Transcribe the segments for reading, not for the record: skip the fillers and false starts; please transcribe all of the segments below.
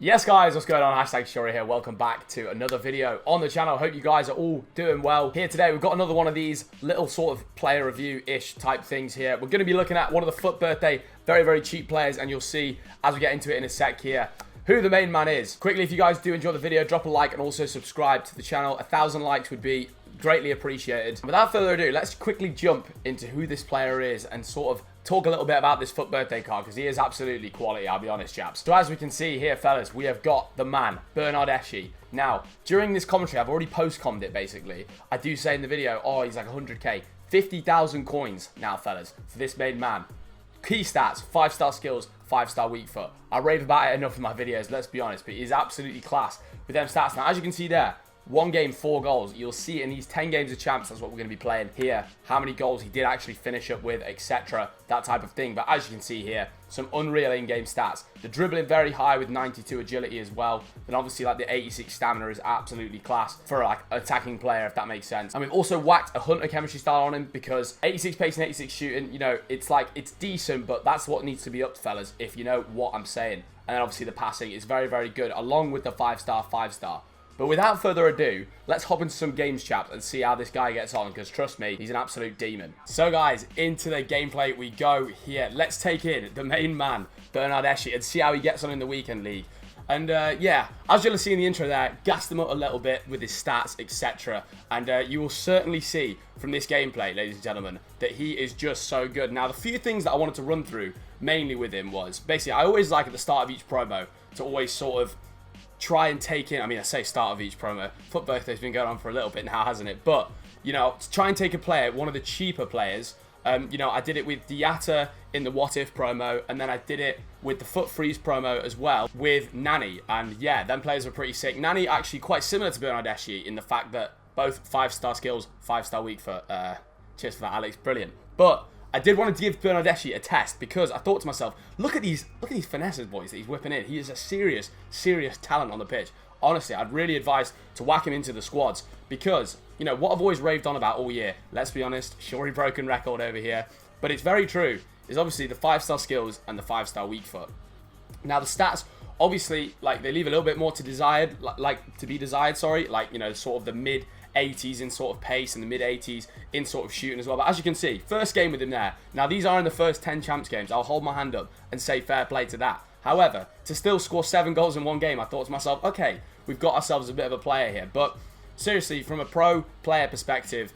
Yes guys, what's going on? Hashtag Shuri here. Welcome back to another video on the channel. Hope you guys are all doing well. Here today we've got another one of these little sort of player review-ish type things here. We're going to be looking at one of the FUT Birthday very cheap players, and you'll see as we get into it in a sec here who the main man is. Quickly, if you guys do enjoy the video, drop a like and also subscribe to the channel. 1,000 likes would be greatly appreciated. Without further ado, let's quickly jump into who this player is and sort of talk a little bit about this FUT Birthday card, because he is absolutely quality, I'll be honest, chaps. So as we can see here, fellas, we have got the man, Bernardeschi. Now, during this commentary, I've already post-commed it, basically. I do say in the video, oh, he's like 100k. 50,000 coins now, fellas, for this main man. Key stats, 5-star skills, 5-star weak foot. I rave about it enough in my videos, let's be honest, but he's absolutely class with them stats. Now, as you can see there, 1 game, 4 goals. You'll see in these 10 games of champs, that's what we're going to be playing here, how many goals he did actually finish up with, etc. That type of thing. But as you can see here, some unreal in-game stats. The dribbling very high with 92 agility as well. Then obviously like the 86 stamina is absolutely class for like an attacking player, if that makes sense. And we've also whacked a Hunter chemistry style on him, because 86 pace and 86 shooting, you know, it's like, it's decent, but that's what needs to be upped, fellas, if you know what I'm saying. And then obviously the passing is very good, along with the 5-star, 5-star. But without further ado, let's hop into some games, chaps, and see how this guy gets on, because trust me, he's an absolute demon. So guys, into the gameplay we go here. Let's take in the main man, Bernardeschi, and see how he gets on in the weekend league. And yeah, as you'll see in the intro there, gassed him up a little bit with his stats, etc. And you will certainly see from this gameplay, ladies and gentlemen, that he is just so good. Now, the few things that I wanted to run through mainly with him was, basically, I always like at the start of each promo to always sort of try and take in, I mean, I say start of each promo. FUT Birthday's been going on for a little bit now, hasn't it? But, you know, to try and take a player, one of the cheaper players, you know, I did it with Diatta in the What If promo, and then I did it with the FUT Freeze promo as well with Nani. And yeah, them players were pretty sick. Nani actually quite similar to Bernardeschi in the fact that both 5-star skills, 5-star weak foot. Cheers for that, Alex. Brilliant. But I did want to give Bernardeschi a test, because I thought to myself, look at these finesses, boys, that he's whipping in. He is a serious talent on the pitch. Honestly, I'd really advise to whack him into the squads, because, you know, what I've always raved on about all year, let's be honest, Shuri broken record over here, but it's very true, is obviously the 5-star skills and the 5-star weak foot. Now, the stats, obviously, like, they leave a little bit more to desired, to be desired, sorry, like, you know, sort of the mid 80s in sort of pace and the mid 80s in sort of shooting as well. But as you can see, first game with him there. Now, these are in the first 10 champs games. I'll hold my hand up and say fair play to that. However, to still score 7 goals in 1 game, I thought to myself, okay, we've got ourselves a bit of a player here. But seriously, from a pro player perspective,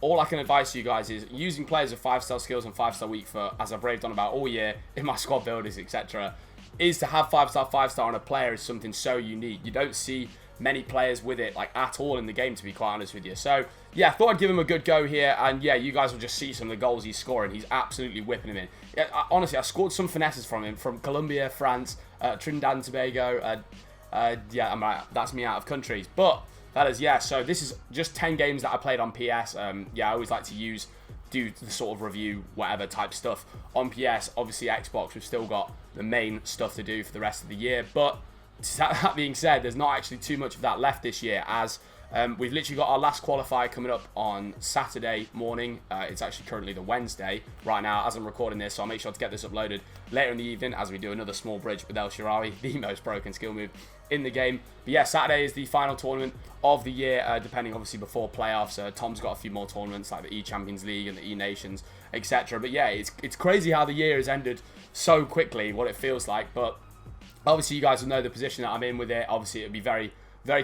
all I can advise you guys is using players with 5-star skills and 5-star weak foot, as I've raved on about all year in my squad builders, etc., is to have 5-star, 5-star on a player is something so unique. You don't see many players with it, like, at all in the game, to be quite honest with you. So yeah, I thought I'd give him a good go here, and yeah, you guys will just see some of the goals he's scoring. He's absolutely whipping him in. Yeah, honestly, I scored some finesses from him, from Colombia, France, Trinidad and Tobago. Yeah, I'm right, that's me out of countries. But fellas, yeah, so this is just 10 games that I played on PS. Yeah, I always like to do the sort of review, whatever type stuff on PS. Obviously, Xbox, we've still got the main stuff to do for the rest of the year, but that being said, there's not actually too much of that left this year, as we've literally got our last qualifier coming up on Saturday morning. It's actually currently the Wednesday right now as I'm recording this, so I'll make sure to get this uploaded later in the evening as we do another small bridge with El Shirawi, the most broken skill move in the game. But yeah, Saturday is the final tournament of the year, depending obviously before playoffs. Tom's got a few more tournaments like the E-Champions League and the E-Nations, etc. But yeah, it's crazy how the year has ended so quickly, what it feels like. But obviously, you guys will know the position that I'm in with it. Obviously, it'll be very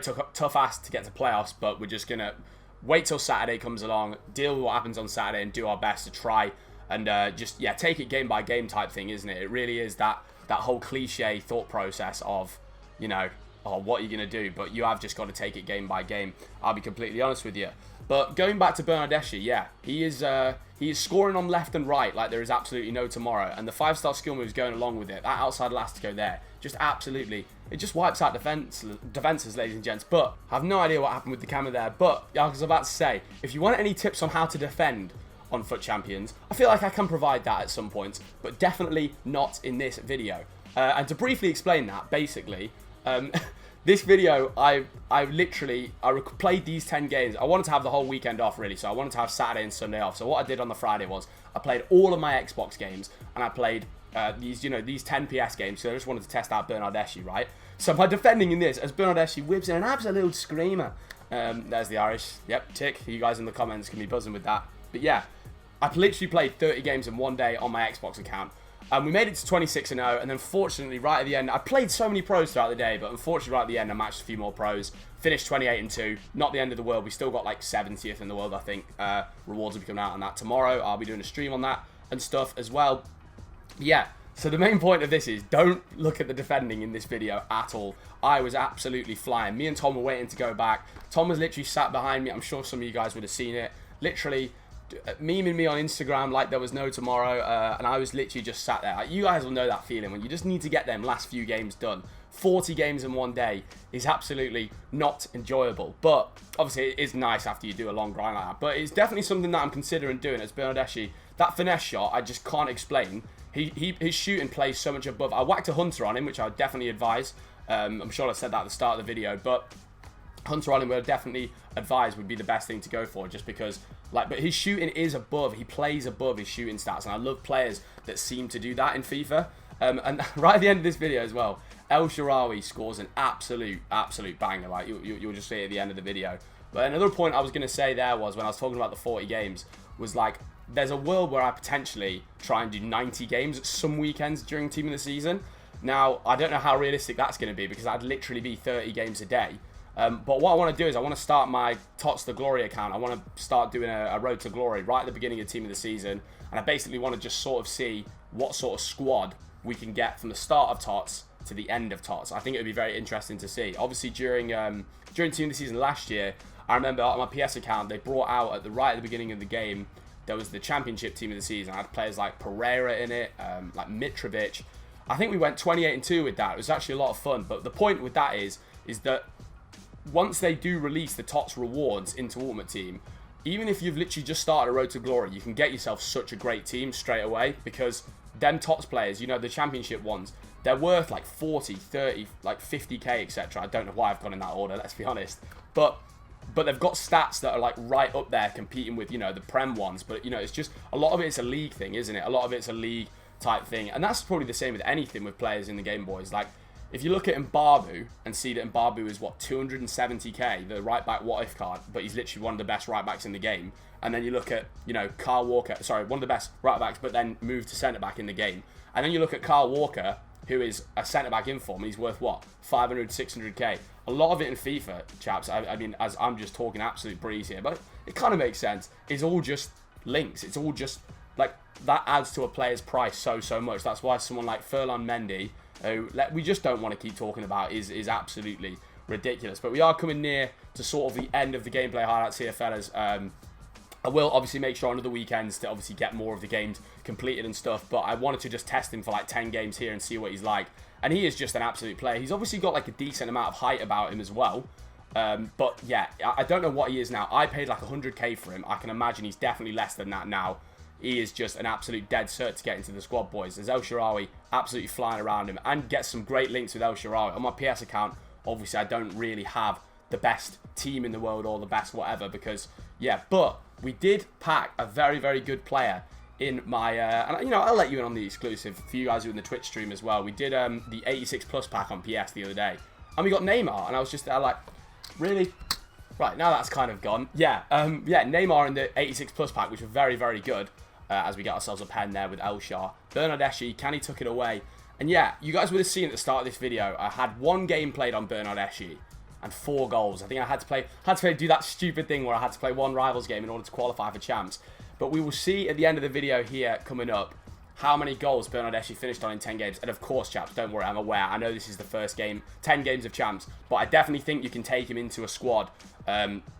tough ass to get to playoffs, but we're just going to wait till Saturday comes along, deal with what happens on Saturday, and do our best to try and just, yeah, take it game by game type thing, isn't it? It really is that whole cliche thought process of, you know, oh, what are you going to do? But you have just got to take it game by game. I'll be completely honest with you. But going back to Bernardeschi, yeah, he is scoring on left and right like there is absolutely no tomorrow. And the 5-star skill moves going along with it. That outside elastico there, just absolutely, it just wipes out defenses, ladies and gents. But I have no idea what happened with the camera there. But yeah, I was about to say, if you want any tips on how to defend on FUT Champions, I feel like I can provide that at some points, but definitely not in this video. And to briefly explain that, basically, this video, I played these 10 games. I wanted to have the whole weekend off, really, so I wanted to have Saturday and Sunday off. So what I did on the Friday was I played all of my Xbox games, and I played these 10 PS games, so I just wanted to test out Bernardeschi, right? So my defending in this, as Bernardeschi whips in an absolute screamer. There's the Irish. Yep, tick. You guys in the comments can be buzzing with that. But yeah, I've literally played 30 games in one day on my Xbox account. We made it to 26-0, and then fortunately, right at the end, I played so many pros throughout the day, but unfortunately, right at the end, I matched a few more pros. Finished 28-2. Not the end of the world. We still got like 70th in the world, I think. Rewards will be coming out on that tomorrow. I'll be doing a stream on that and stuff as well. Yeah. So the main point of this is, don't look at the defending in this video at all. I was absolutely flying. Me and Tom were waiting to go back. Tom was literally sat behind me. I'm sure some of you guys would have seen it. Literally memeing me on Instagram like there was no tomorrow, and I was literally just sat there. Like, you guys will know that feeling when you just need to get them last few games done. 40 games in one day is absolutely not enjoyable, but obviously it is nice after you do a long grind like that. But it's definitely something that I'm considering doing as Bernardeschi. That finesse shot, I just can't explain. His shooting plays so much above. I whacked a Hunter on him, which I would definitely advise. I'm sure I said that at the start of the video, but Hunter on him would definitely advise would be the best thing to go for, just because, like, but his shooting is above. He plays above his shooting stats, and I love players that seem to do that in FIFA. And right at the end of this video as well, El Shaarawy scores an absolute banger. Like, you'll just see it at the end of the video. But another point I was going to say there was, when I was talking about the 40 games, was like, there's a world where I potentially try and do 90 games some weekends during Team of the Season. Now, I don't know how realistic that's going to be, because I'd literally be 30 games a day. But what I want to do is I want to start my TOTS the Glory account. I want to start doing a Road to Glory right at the beginning of Team of the Season. And I basically want to just sort of see what sort of squad we can get from the start of TOTS to the end of TOTS. I think it would be very interesting to see. Obviously, during Team of the Season last year, I remember on my PS account, they brought out right at the beginning of the game, there was the Championship Team of the Season. I had players like Pereira in it, like Mitrovic. I think we went 28-2 with that. It was actually a lot of fun. But the point with that is that once they do release the TOTS rewards into Ultimate Team, even if you've literally just started a Road to Glory, you can get yourself such a great team straight away, because them TOTS players, you know, the Championship ones, they're worth like 40, 30, like 50k, etc. I don't know why I've gone in that order, let's be honest. But they've got stats that are like right up there competing with, you know, the Prem ones. But, you know, it's just, a lot of it's a league thing, isn't it? A lot of it's a league type thing. And that's probably the same with anything with players in the Game Boys. Like, if you look at Mbabu and see that Mbabu is, what, 270k, the right back what if card, but he's literally one of the best right backs in the game. And then you look at, you know, Kyle Walker, sorry, one of the best right backs, but then moved to centre back in the game. And then you look at Kyle Walker, who is a centre back in form, and he's worth what, 500, 600k. A lot of it in FIFA, chaps, I mean, as I'm just talking absolute breeze here, but it kind of makes sense. It's all just links. It's all just, like, that adds to a player's price so much. That's why someone like Furlan Mendy, who we just don't want to keep talking about, is absolutely ridiculous. But we are coming near to sort of the end of the gameplay highlights here, fellas. I will obviously make sure on other weekends to obviously get more of the games completed and stuff, but I wanted to just test him for like 10 games here and see what he's like. And he is just an absolute player. He's obviously got like a decent amount of height about him as well. But yeah, I don't know what he is now. I paid like 100k for him. I can imagine he's definitely less than that now. He is just an absolute dead cert to get into the squad, boys. There's El Shaarawy absolutely flying around him, and get some great links with El Shaarawy. On my PS account, obviously I don't really have the best team in the world or the best whatever, because, yeah, but we did pack a very good player in my, and you know, I'll let you in on the exclusive for you guys who are in the Twitch stream as well. We did the 86 plus pack on PS the other day, and we got Neymar, and I was just there like, really? Right, now that's kind of gone. Yeah, yeah, Neymar in the 86 plus pack, which was very good, as we get ourselves a pen there with El Shar. Bernardeschi, Kenny took it away, and yeah, you guys would have seen at the start of this video, I had one game played on Bernardeschi and 4 goals. I think I had to do that stupid thing where I had to play one rivals game in order to qualify for champs. But we will see at the end of the video here coming up how many goals Bernardeschi finished on in 10 games. And of course, chaps, don't worry, I'm aware. I know this is the first game, 10 games of champs, but I definitely think you can take him into a squad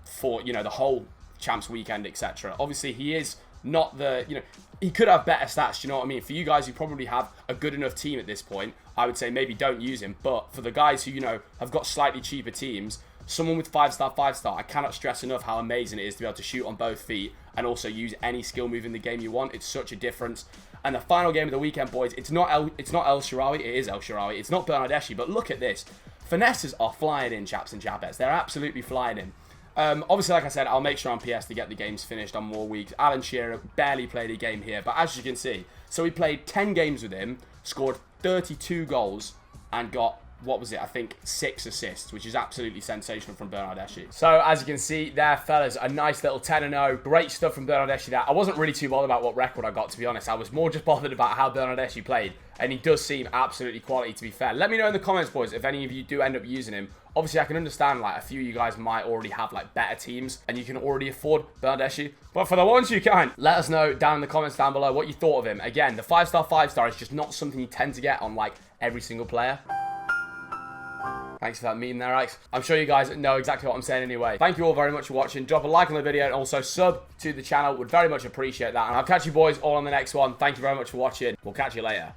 for, you know, the whole champs weekend, etc. Obviously, he is not the, you know, he could have better stats, do you know what I mean? For you guys who probably have a good enough team at this point, I would say maybe don't use him. But for the guys who, you know, have got slightly cheaper teams, someone with 5-star, I cannot stress enough how amazing it is to be able to shoot on both feet and also use any skill move in the game you want. It's such a difference. And the final game of the weekend, boys, it's not El Shaarawy, it is El Shaarawy. It's not Bernardeschi, but look at this. Finesses are flying in, chaps and chapettes. They're absolutely flying in. Obviously, like I said, I'll make sure on PS to get the games finished on more weeks. Alan Shearer barely played a game here, but as you can see, so we played 10 games with him, scored 32 goals, and got what was it? I think 6 assists, which is absolutely sensational from Bernardeschi. So, as you can see there, fellas, a nice little 10-0. Great stuff from Bernardeschi there. I wasn't really too bothered about what record I got, to be honest. I was more just bothered about how Bernardeschi played, and he does seem absolutely quality, to be fair. Let me know in the comments, boys, if any of you do end up using him. Obviously, I can understand, like, a few of you guys might already have, like, better teams, and you can already afford Bernardeschi. But for the ones you can, let us know down in the comments down below what you thought of him. Again, the 5-star, 5-star is just not something you tend to get on, like, every single player. Thanks for that meme there, Alex. I'm sure you guys know exactly what I'm saying anyway. Thank you all very much for watching. Drop a like on the video and also sub to the channel. Would very much appreciate that. And I'll catch you boys all on the next one. Thank you very much for watching. We'll catch you later.